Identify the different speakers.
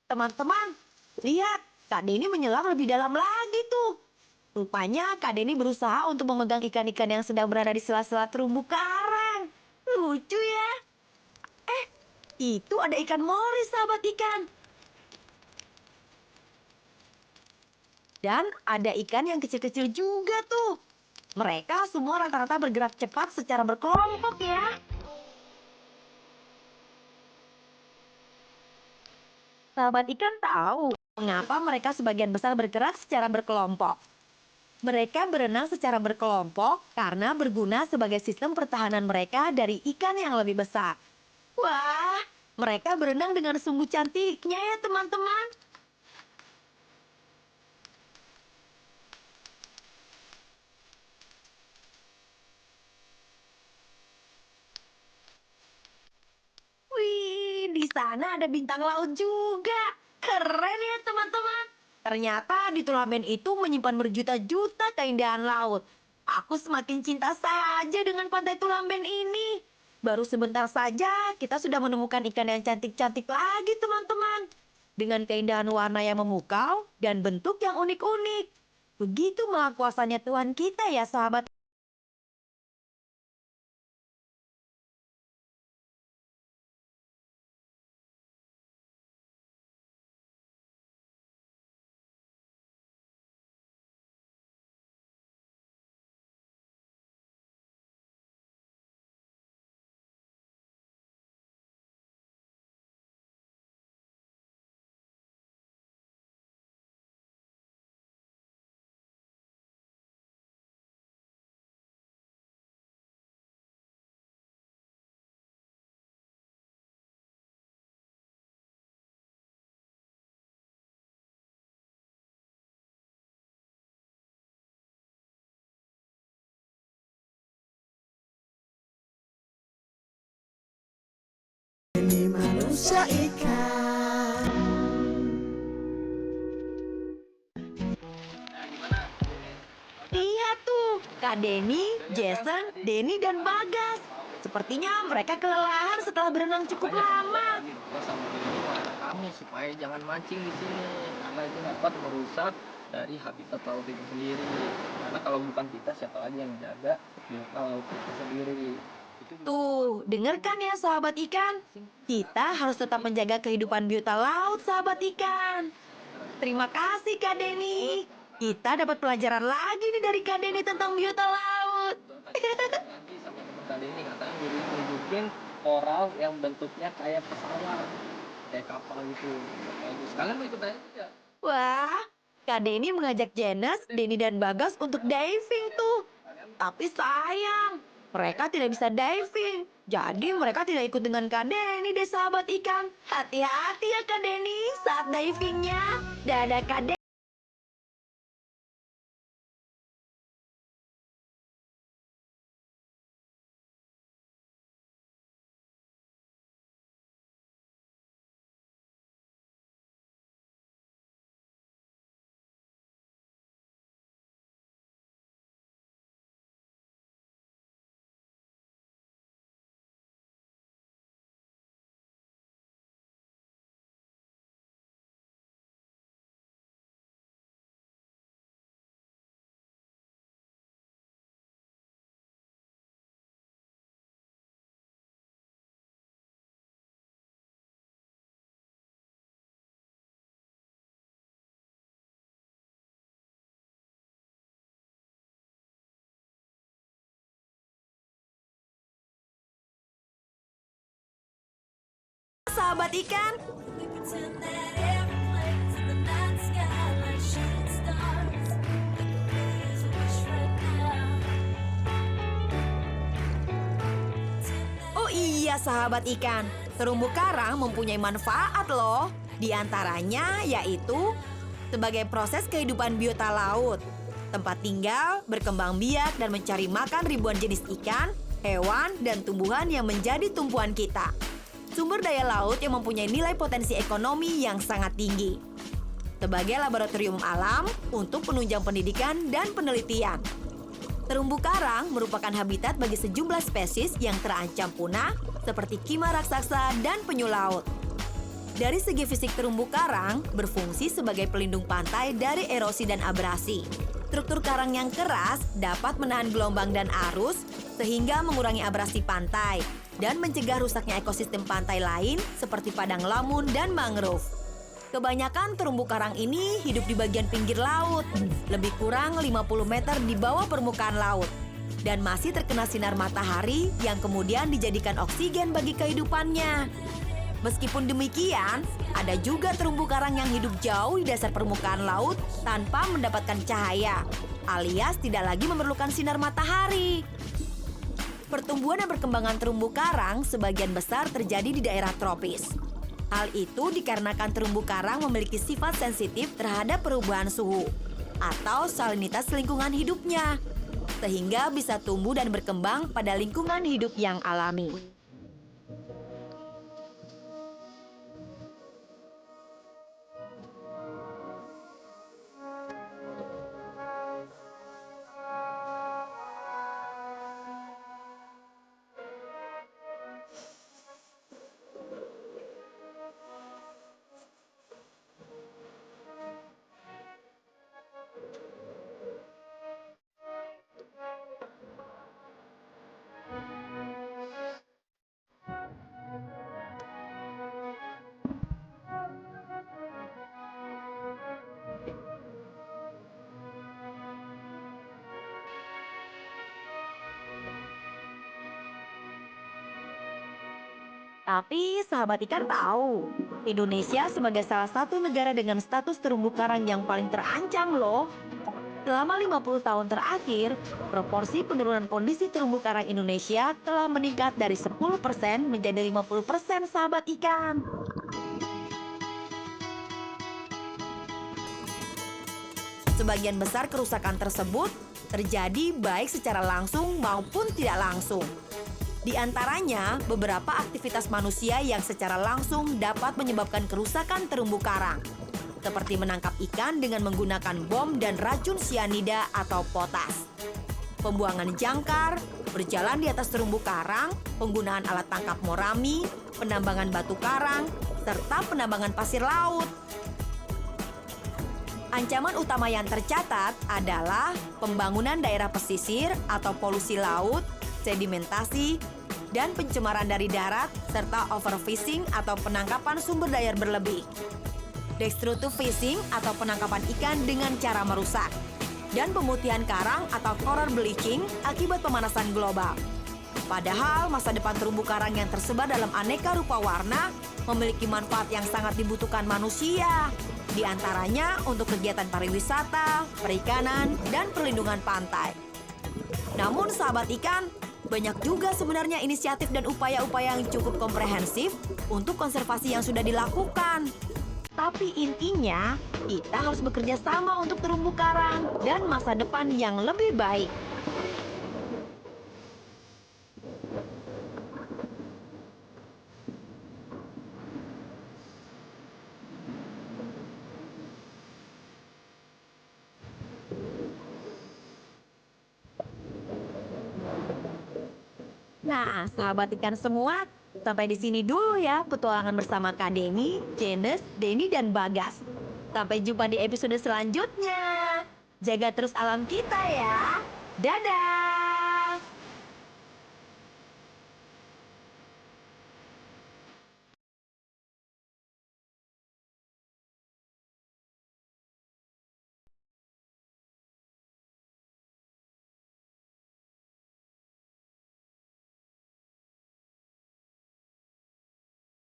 Speaker 1: Teman-teman, lihat, Kak Denny menyelam lebih dalam lagi tuh. Rupanya Kak Denny berusaha untuk memegang ikan-ikan yang sedang berada di sela-sela terumbu karang. Lucu ya. Eh, itu ada ikan mori, sahabat ikan. Dan ada ikan yang kecil-kecil juga tuh. Mereka semua rata-rata bergerak cepat secara berkelompok ya. Sahabat ikan tahu mengapa mereka sebagian besar bergerak secara berkelompok. Mereka berenang secara berkelompok karena berguna sebagai sistem pertahanan mereka dari ikan yang lebih besar. Wah, mereka berenang dengan sungguh cantiknya ya teman-teman. Wih, di sana ada bintang laut juga. Keren ya teman-teman. Ternyata di turnamen itu menyimpan berjuta-juta keindahan laut. Aku semakin cinta saja dengan pantai Tulamben ini. Baru sebentar saja kita sudah menemukan ikan yang cantik-cantik lagi teman-teman. Dengan keindahan warna yang memukau dan bentuk yang unik-unik. Begitu maha kuasanya Tuhan kita ya sahabat.
Speaker 2: Ini manusia ikan.
Speaker 1: Lihat tuh, Kak Denny, Jason, Denny, dan Bagas. Sepertinya mereka kelelahan setelah berenang cukup lama.
Speaker 3: Kamu supaya jangan mancing di sini karena itu dapat merusak dari habitat laut itu sendiri. Karena kalau bukan kita, siapa lagi yang menjaga biota laut itu sendiri? Itu juga
Speaker 1: Tuh, dengarkan ya sahabat ikan. Kita harus tetap menjaga kehidupan biota laut, sahabat ikan. Terima kasih Kak Denny. Kita dapat pelajaran lagi nih dari Kak Denny tentang biota laut.
Speaker 3: lagi sama teman tadi ini katanya guru nunjukin koral yang bentuknya kayak pesawat, kayak kapal gitu. Bagus. Kalian mau ikut aja ya?
Speaker 1: Wah, Kak Denny mengajak Janus, Denny, dan Bagas untuk diving tuh. Tapi sayang, mereka tidak bisa diving. Jadi mereka tidak ikut dengan Kak Denny deh sahabat ikan. Hati-hati ya Kak Denny saat divingnya. Dadah Kak Denny. Sahabat ikan, oh iya sahabat ikan, terumbu karang mempunyai manfaat loh. Di antaranya yaitu sebagai proses kehidupan biota laut, tempat tinggal, berkembang biak dan mencari makan ribuan jenis ikan, hewan, dan tumbuhan yang menjadi tumpuan kita. Sumber daya laut yang mempunyai nilai potensi ekonomi yang sangat tinggi. Sebagai laboratorium alam untuk penunjang pendidikan dan penelitian. Terumbu karang merupakan habitat bagi sejumlah spesies yang terancam punah seperti kima raksasa dan penyu laut. Dari segi fisik terumbu karang, berfungsi sebagai pelindung pantai dari erosi dan abrasi. Struktur karang yang keras dapat menahan gelombang dan arus, sehingga mengurangi abrasi pantai dan mencegah rusaknya ekosistem pantai lain seperti padang lamun dan mangrove. Kebanyakan terumbu karang ini hidup di bagian pinggir laut, lebih kurang 50 meter di bawah permukaan laut, dan masih terkena sinar matahari yang kemudian dijadikan oksigen bagi kehidupannya. Meskipun demikian, ada juga terumbu karang yang hidup jauh di dasar permukaan laut tanpa mendapatkan cahaya, alias tidak lagi memerlukan sinar matahari. Pertumbuhan dan perkembangan terumbu karang sebagian besar terjadi di daerah tropis. Hal itu dikarenakan terumbu karang memiliki sifat sensitif terhadap perubahan suhu atau salinitas lingkungan hidupnya, sehingga bisa tumbuh dan berkembang pada lingkungan hidup yang alami. Tapi sahabat ikan tahu, Indonesia sebagai salah satu negara dengan status terumbu karang yang paling terancam loh. Selama 50 tahun terakhir, proporsi penurunan kondisi terumbu karang Indonesia telah meningkat dari 10% menjadi 50% sahabat ikan. Sebagian besar kerusakan tersebut terjadi baik secara langsung maupun tidak langsung. Di antaranya, beberapa aktivitas manusia yang secara langsung dapat menyebabkan kerusakan terumbu karang, seperti menangkap ikan dengan menggunakan bom dan racun sianida atau potas, pembuangan jangkar, berjalan di atas terumbu karang, penggunaan alat tangkap morami, penambangan batu karang, serta penambangan pasir laut. Ancaman utama yang tercatat adalah pembangunan daerah pesisir atau polusi laut, sedimentasi, dan pencemaran dari darat, serta overfishing atau penangkapan sumber daya berlebih. Destructive fishing atau penangkapan ikan dengan cara merusak, dan pemutihan karang atau coral bleaching akibat pemanasan global. Padahal masa depan terumbu karang yang tersebar dalam aneka rupa warna memiliki manfaat yang sangat dibutuhkan manusia, di antaranya untuk kegiatan pariwisata, perikanan, dan perlindungan pantai. Namun sahabat ikan, banyak juga sebenarnya inisiatif dan upaya-upaya yang cukup komprehensif untuk konservasi yang sudah dilakukan. Tapi intinya, kita harus bekerja sama untuk terumbu karang dan masa depan yang lebih baik. Nah, sahabat ikan semua, sampai di sini dulu ya petualangan bersama Kak Deni, Jenes, Deni, dan Bagas. Sampai jumpa di episode selanjutnya. Jaga terus alam kita ya. Dadah!